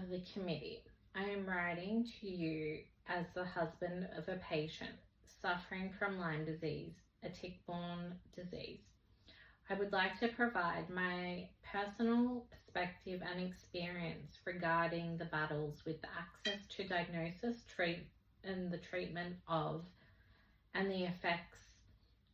of the committee. I am writing to you as the husband of a patient suffering from Lyme disease, a tick-borne disease. I would like to provide my personal perspective and experience regarding the battles with access to diagnosis, and the treatment of, and the effects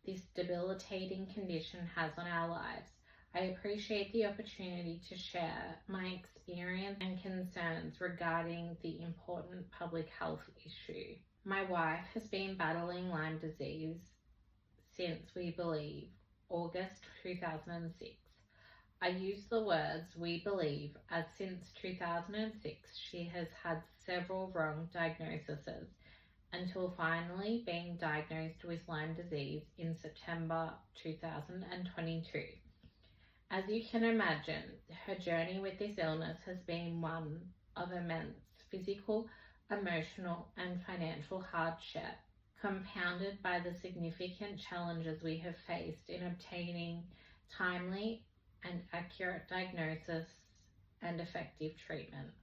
this debilitating condition has on our lives. I appreciate the opportunity to share my experience and concerns regarding the important public health issue. My wife has been battling Lyme disease since, we believe, August 2006. I use the words "we believe" as since 2006 she has had several wrong diagnoses until finally being diagnosed with Lyme disease in September 2022. As you can imagine, her journey with this illness has been one of immense physical, emotional, and financial hardship, compounded by the significant challenges we have faced in obtaining timely and accurate diagnosis and effective treatment.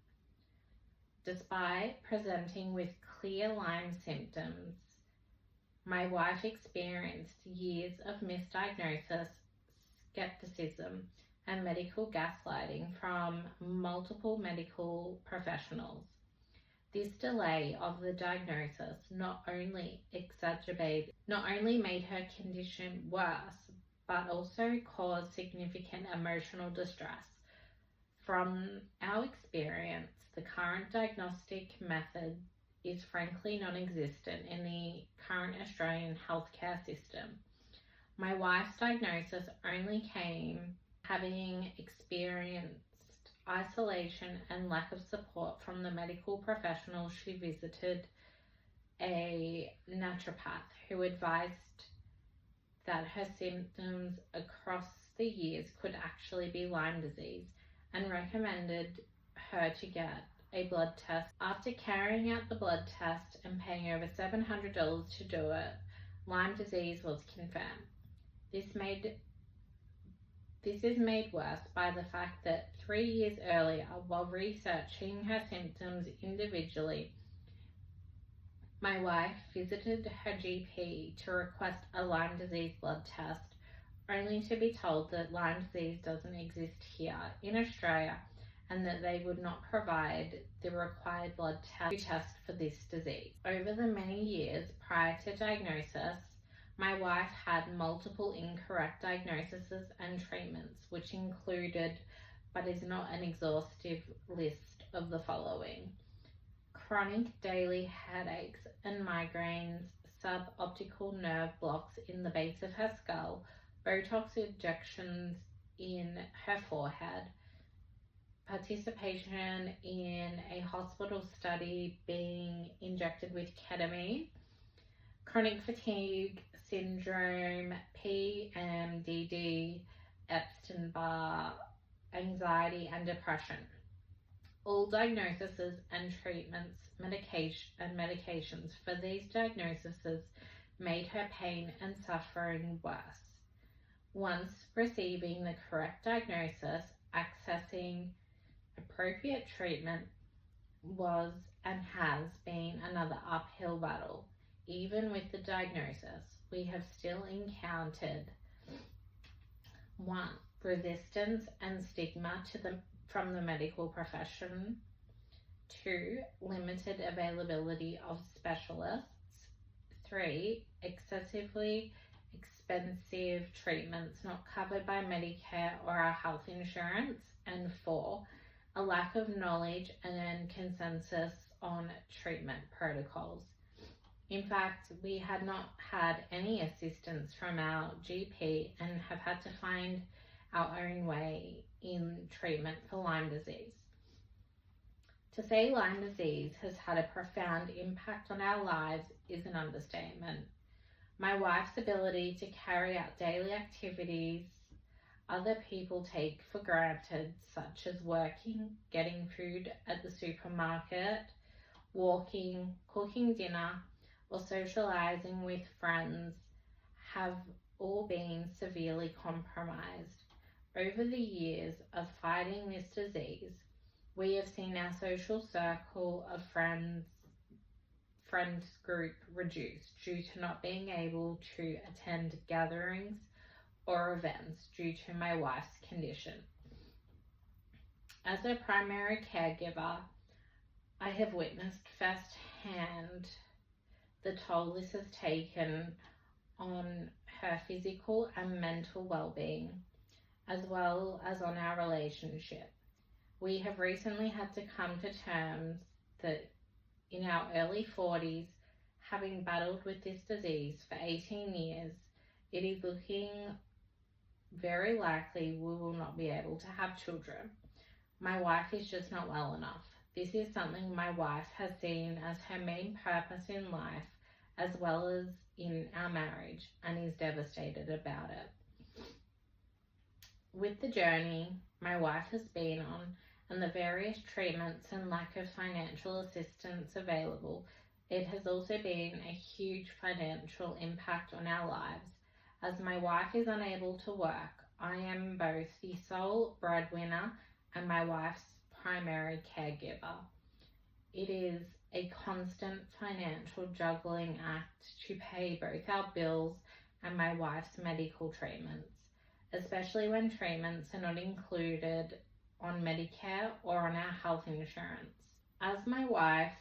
Despite presenting with clear Lyme symptoms, my wife experienced years of misdiagnosis, skepticism, and medical gaslighting from multiple medical professionals. This delay of the diagnosis not only made her condition worse, but also caused significant emotional distress. From our experience, the current diagnostic method is frankly non-existent in the current Australian healthcare system. My wife's diagnosis only came having experienced isolation and lack of support from the medical professionals. She visited a naturopath who advised that her symptoms across the years could actually be Lyme disease and recommended her to get a blood test. After carrying out the blood test and paying over $700 to do it, Lyme disease was confirmed. This is made worse by the fact that 3 years earlier, while researching her symptoms individually, my wife visited her GP to request a Lyme disease blood test, only to be told that Lyme disease doesn't exist here in Australia and that they would not provide the required blood test for this disease. Over the many years prior to diagnosis, my wife had multiple incorrect diagnoses and treatments, which included, but is not an exhaustive list of the following: chronic daily headaches and migraines, suboptical nerve blocks in the base of her skull, Botox injections in her forehead, participation in a hospital study being injected with ketamine, chronic fatigue syndrome, PMDD, Epstein-Barr, anxiety and depression. All diagnoses and treatments, medications for these diagnoses made her pain and suffering worse. Once receiving the correct diagnosis, accessing appropriate treatment was and has been another uphill battle. Even with the diagnosis, we have still encountered 1. Resistance and stigma from the medical profession. 2. Limited availability of specialists. 3. Excessively expensive treatments not covered by Medicare or our health insurance. And 4. A lack of knowledge and consensus on treatment protocols. In fact, we had not had any assistance from our GP and have had to find our own way in treatment for Lyme disease. To say Lyme disease has had a profound impact on our lives is an understatement. My wife's ability to carry out daily activities other people take for granted, such as working, getting food at the supermarket, walking, cooking dinner, or socializing with friends, have all been severely compromised. Over the years of fighting this disease, We have seen our social circle of friends group reduced due to not being able to attend gatherings or events due to my wife's condition. As a primary caregiver, I have witnessed firsthand the toll this has taken on her physical and mental well-being, as well as on our relationship. We have recently had to come to terms that in our early 40s, having battled with this disease for 18 years, it is looking very likely we will not be able to have children. My wife is just not well enough. This is something my wife has seen as her main purpose in life, as well as in our marriage, and is devastated about it. With the journey my wife has been on and the various treatments and lack of financial assistance available, it has also been a huge financial impact on our lives. As my wife is unable to work, I am both the sole breadwinner and my wife's primary caregiver. It is a constant financial juggling act to pay both our bills and my wife's medical treatments, especially when treatments are not included on Medicare or on our health insurance. As my wife's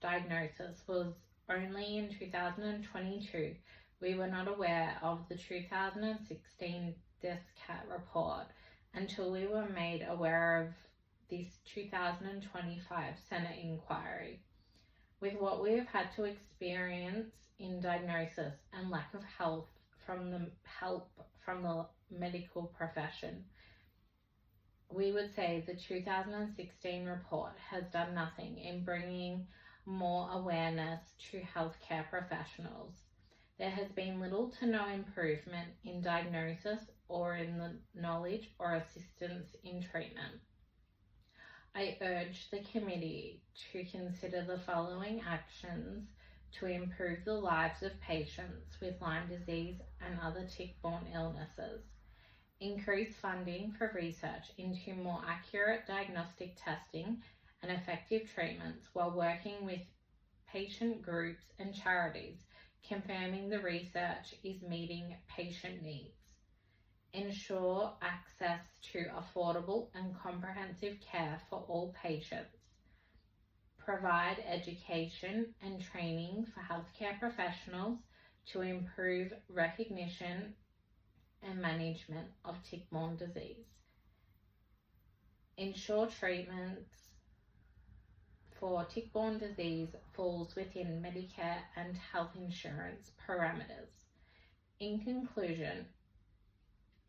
diagnosis was only in 2022, we were not aware of the 2016 DISCAT report until we were made aware of this 2025 Senate inquiry. With what we have had to experience in diagnosis and lack of help from the medical profession, we would say the 2016 report has done nothing in bringing more awareness to healthcare professionals. There has been little to no improvement in diagnosis or in the knowledge or assistance in treatment. I urge the committee to consider the following actions to improve the lives of patients with Lyme disease and other tick-borne illnesses. Increase funding for research into more accurate diagnostic testing and effective treatments while working with patient groups and charities, confirming the research is meeting patient needs. Ensure access to affordable and comprehensive care for all patients. Provide education and training for healthcare professionals to improve recognition and management of tick-borne disease. Ensure treatments for tick-borne disease falls within Medicare and health insurance parameters. In conclusion,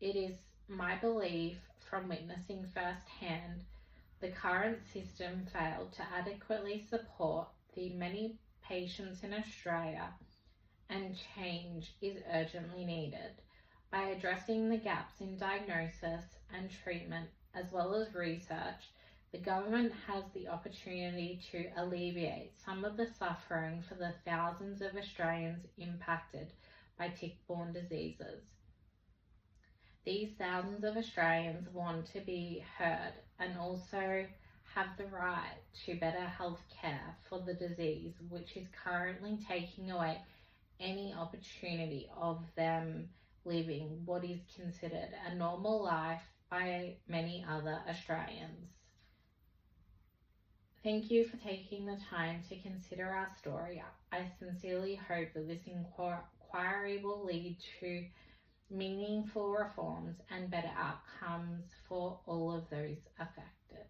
it is my belief from witnessing firsthand the current system failed to adequately support the many patients in Australia, and change is urgently needed. By addressing the gaps in diagnosis and treatment as well as research, the government has the opportunity to alleviate some of the suffering for the thousands of Australians impacted by tick-borne diseases. These thousands of Australians want to be heard and also have the right to better health care for the disease, which is currently taking away any opportunity of them living what is considered a normal life by many other Australians. Thank you for taking the time to consider our story. I sincerely hope that this inquiry will lead to meaningful reforms and better outcomes for all of those affected.